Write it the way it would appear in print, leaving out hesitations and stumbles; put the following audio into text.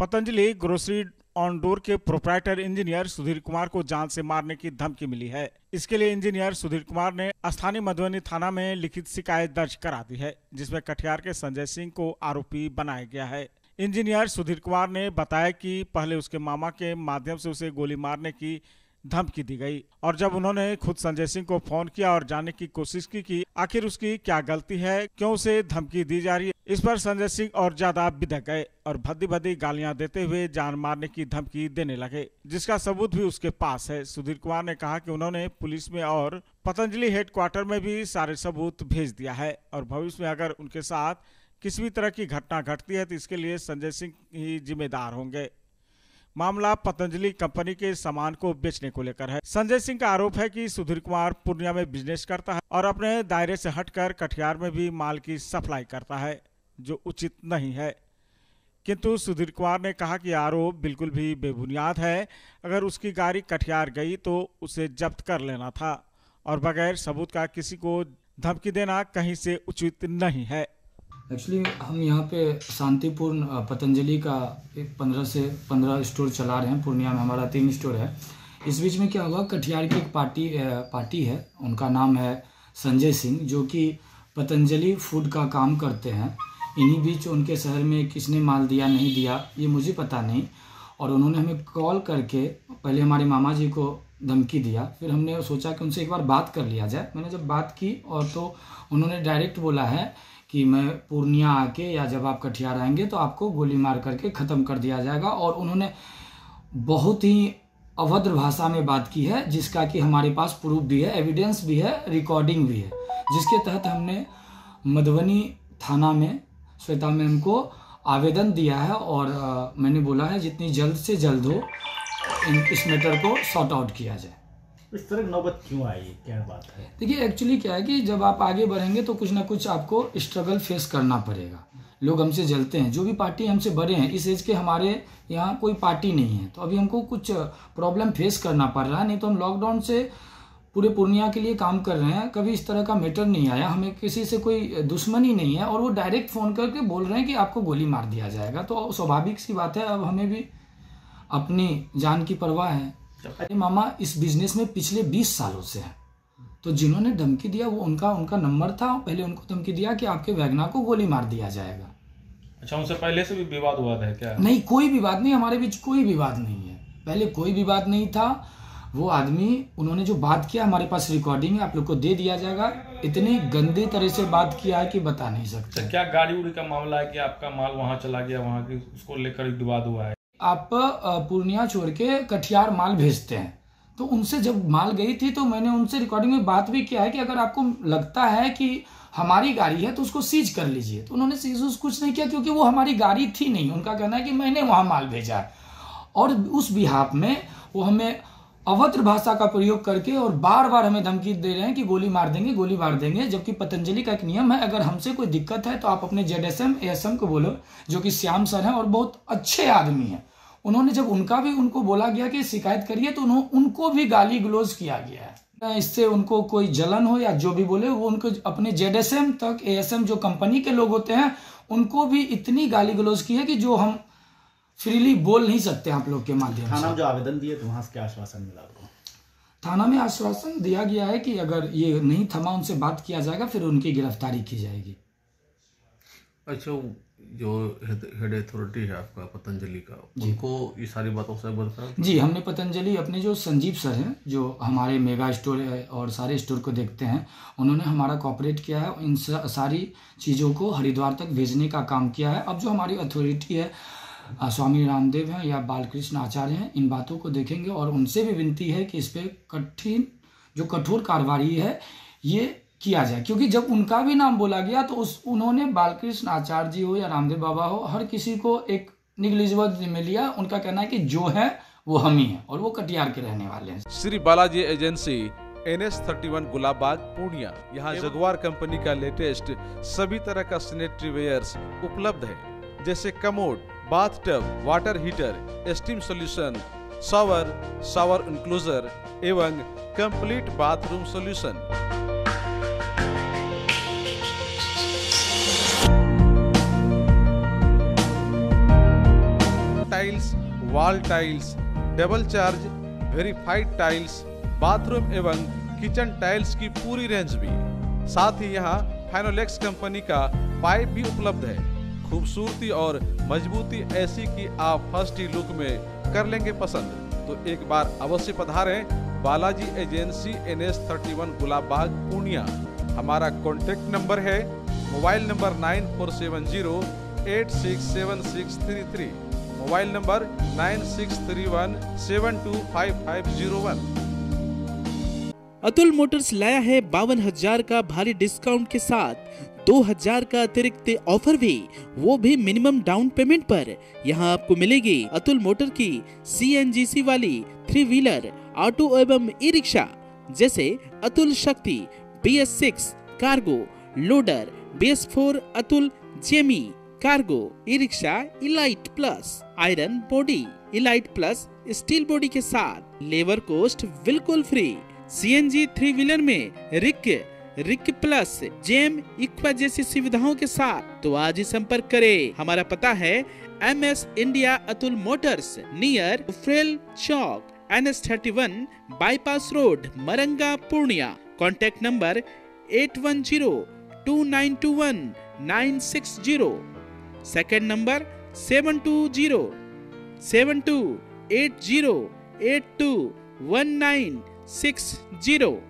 Patanjali grocery on door के proprietor engineer Sudhir Kumar को जान से मारने की धमकी मिली है। इसके लिए इंजीनियर सुधीर कुमार ने स्थानीय मधुबनी थाना में लिखित शिकायत दर्ज करा दी है, जिसमें कटिहार के संजय सिंह को आरोपी बनाया गया है। इंजीनियर सुधीर कुमार ने बताया कि पहले उसके मामा के माध्यम से उसे गोली मारने की धमकी दी गई और जब उन्होंने खुद संजय सिंह को फोन किया और जानने की कोशिश की कि आखिर उसकी क्या गलती है, क्यों उसे धमकी दी जा रही है, इस पर संजय सिंह और ज्यादा बिदक गए और भद्दी भद्दी गालियां देते हुए जान मारने की धमकी देने लगे, जिसका सबूत भी उसके पास है। सुधीर कुमार ने कहा कि उन्होंने पुलिस में और पतंजलि हेडक्वार्टर में भी सारे सबूत भेज दिया है और भविष्य में अगर उनके साथ किसी भी तरह की घटना घटती है तो इसके लिए संजय सिंह ही जिम्मेदार होंगे। मामला पतंजलि कंपनी के सामान को बेचने को लेकर है। संजय सिंह का आरोप है कि सुधीर कुमार पूर्णिया में बिजनेस करता है और अपने दायरे से हटकर कटिहार में भी माल की सप्लाई करता है, जो उचित नहीं है। किंतु सुधीर कुमार ने कहा कि आरोप बिल्कुल भी बेबुनियाद है। अगर उसकी गाड़ी कटिहार गई तो उसे जब्त कर लेना था और बगैर सबूत का किसी को धमकी देना कहीं से उचित नहीं है। एक्चुअली हम यहाँ पे शांतिपूर्ण पतंजलि का 15 से 15 स्टोर चला रहे हैं। पूर्णिया में हमारा 3 स्टोर है। इस बीच में क्या हुआ, कटिहार की एक पार्टी है, उनका नाम है संजय सिंह, जो कि पतंजलि फूड का काम करते हैं। इन्हीं बीच उनके शहर में किसने माल दिया नहीं दिया ये मुझे पता नहीं, और उन्होंने हमें कॉल करके पहले हमारे मामा जी को धमकी दिया। फिर हमने सोचा कि उनसे एक बार बात कर लिया जाए। मैंने जब बात की और तो उन्होंने डायरेक्ट बोला है कि मैं पूर्णिया आके या जब आप कटिहार आएंगे तो आपको गोली मार करके ख़त्म कर दिया जाएगा। और उन्होंने बहुत ही अभद्र भाषा में बात की है, जिसका कि हमारे पास प्रूफ भी है, एविडेंस भी है, रिकॉर्डिंग भी है, जिसके तहत हमने मधुबनी थाना में श्वेता मैम को आवेदन दिया है और मैंने बोला है जितनी जल्द से जल्द हो इस मैटर को सॉर्ट आउट किया जाए। इस तरह नौबत क्यों आई, क्या बात है? देखिए, एक्चुअली क्या है कि जब आप आगे बढ़ेंगे तो कुछ ना कुछ आपको स्ट्रगल फेस करना पड़ेगा। लोग हमसे जलते हैं, जो भी पार्टी हमसे बड़े हैं। इस एज के हमारे यहाँ कोई पार्टी नहीं है, तो अभी हमको कुछ प्रॉब्लम फेस करना पड़ रहा है। नहीं तो हम लॉकडाउन से पूरे पूर्णिया के लिए काम कर रहे हैं, कभी इस तरह का मैटर नहीं आया। हमें किसी से कोई दुश्मनी नहीं है और वो डायरेक्ट फ़ोन करके बोल रहे हैं कि आपको गोली मार दिया जाएगा, तो स्वाभाविक सी बात है। अब हमें भी अपनी जान की परवाह है। अरे मामा इस बिजनेस में पिछले 20 सालों से है, तो जिन्होंने धमकी दिया वो उनका नंबर था। पहले उनको धमकी दिया कि आपके वैगना को गोली मार दिया जाएगा। अच्छा, उनसे पहले से भी विवाद हुआ था क्या? नहीं, कोई विवाद नहीं, हमारे बीच कोई विवाद नहीं है। पहले कोई विवाद नहीं था। वो आदमी, उन्होंने जो बात किया हमारे पास रिकॉर्डिंग है, आप लोग को दे दिया जाएगा। इतनी गंदी तरह से बात किया है कि बता नहीं सकते। क्या गाड़ी उड़ी का मामला है कि आपका माल वहाँ चला गया, वहाँ की उसको लेकर विवाद हुआ है? आप पूर्णिया छोड़ के कटिहार माल भेजते हैं, तो उनसे जब माल गई थी तो मैंने उनसे रिकॉर्डिंग में बात भी किया है कि अगर आपको लगता है कि हमारी गाड़ी है तो उसको सीज कर लीजिए। तो उन्होंने सीज कुछ नहीं किया, क्योंकि वो हमारी गाड़ी थी नहीं। उनका कहना है कि मैंने वहाँ माल भेजा है, और उस बिहाफ में वो हमें अभद्र भाषा का प्रयोग करके और बार बार हमें धमकी दे रहे हैं कि गोली मार देंगे, गोली मार देंगे। जबकि पतंजलि का एक नियम है, अगर हमसे कोई दिक्कत है तो आप अपने ZSM ASM को बोलो, जो कि श्याम सर हैं और बहुत अच्छे आदमी हैं। उन्होंने जब उनको बोला गया कि शिकायत करिए तो उनको भी गाली गलौज किया गया है। इससे उनको कोई जलन हो या जो भी बोले, वो उनको अपने ZSM तक ASM जो कंपनी के लोग होते हैं उनको भी इतनी गाली गलौज की है कि जो हम फ्रीली बोल नहीं सकते आप लोग के माध्यम से। थाना में जो आवेदन दिए तो वहां से क्या आश्वासन मिला आपको? थाना में आश्वासन दिया गया है कि अगर ये नहीं थमा, उनसे बात किया जाएगा, फिर उनकी गिरफ्तारी की जाएगी। अच्छा, जो हेड अथॉरिटी है आपका पतंजलि का, उनको ये सारी बातों से अवगत करा? जी, हमने पतंजलि अपने जो संजीव सर हैं, जो हमारे मेगा स्टोर है और सारे स्टोर को देखते हैं, उन्होंने हमारा कोऑपरेट किया है। इन सारी चीज़ों को हरिद्वार तक भेजने का काम किया है। अब जो हमारी अथॉरिटी है, स्वामी रामदेव हैं या बालकृष्ण आचार्य हैं, इन बातों को देखेंगे और उनसे भी विनती है कि इस पर कठोर कार्रवाई है ये किया जाए। क्योंकि जब उनका भी नाम बोला गया तो उन्होंने बालकृष्ण आचार्य जी हो या रामदेव बाबा हो, हर किसी को एक निगलिजिबल में लिया। उनका कहना है कि जो है वो हम ही हैं और वो कटिहार के रहने वाले हैं। Shri Balaji agency NS31 Gulabbagh Purnia. यहाँ जगुआर कंपनी का लेटेस्ट सभी तरह का सैनिटरी वेयर्स उपलब्ध है, जैसे commode, bathtub, water heater, steam solution, shower enclosure एवं complete bathroom solution. Wall tiles, double charge verified tiles, bathroom एवं किचन टाइल्स की पूरी रेंज भी। साथ ही यहाँ फाइनोलेक्स कंपनी का पाइप भी उपलब्ध है। खूबसूरती और मजबूती ऐसी कि आप फर्स्ट ही लुक में कर लेंगे पसंद। तो एक बार अवश्य पधारें बालाजी एजेंसी NS 31 गुलाब बाग पूर्णिया। हमारा कॉन्टेक्ट नंबर है mobile number 9470867633, mobile number 9631725501। Atul Motors लाया है 52,000 का भारी डिस्काउंट के साथ 2,000 का अतिरिक्त ऑफर भी, वो भी मिनिमम डाउन पेमेंट पर। यहाँ आपको मिलेगी अतुल मोटर की CNGC वाली 3 व्हीलर ऑटो एवं ई रिक्शा जैसे अतुल शक्ति, BS6 cargo, loader, BS4 Atul Jamie cargo, e rickshaw elite plus, iron body elite plus steel body के साथ, लेबर कोस्ट बिल्कुल फ्री। CNG 3 व्हीलर में रिक प्लस, जेम, इक्वा जैसी सुविधाओं के साथ। तो आज ही संपर्क करें। हमारा पता है MS India Atul motors, near फ्रेल चौक, NS 31 bypass road, Maranga Purnia. Contact number 8102921960, second number 72808280821960।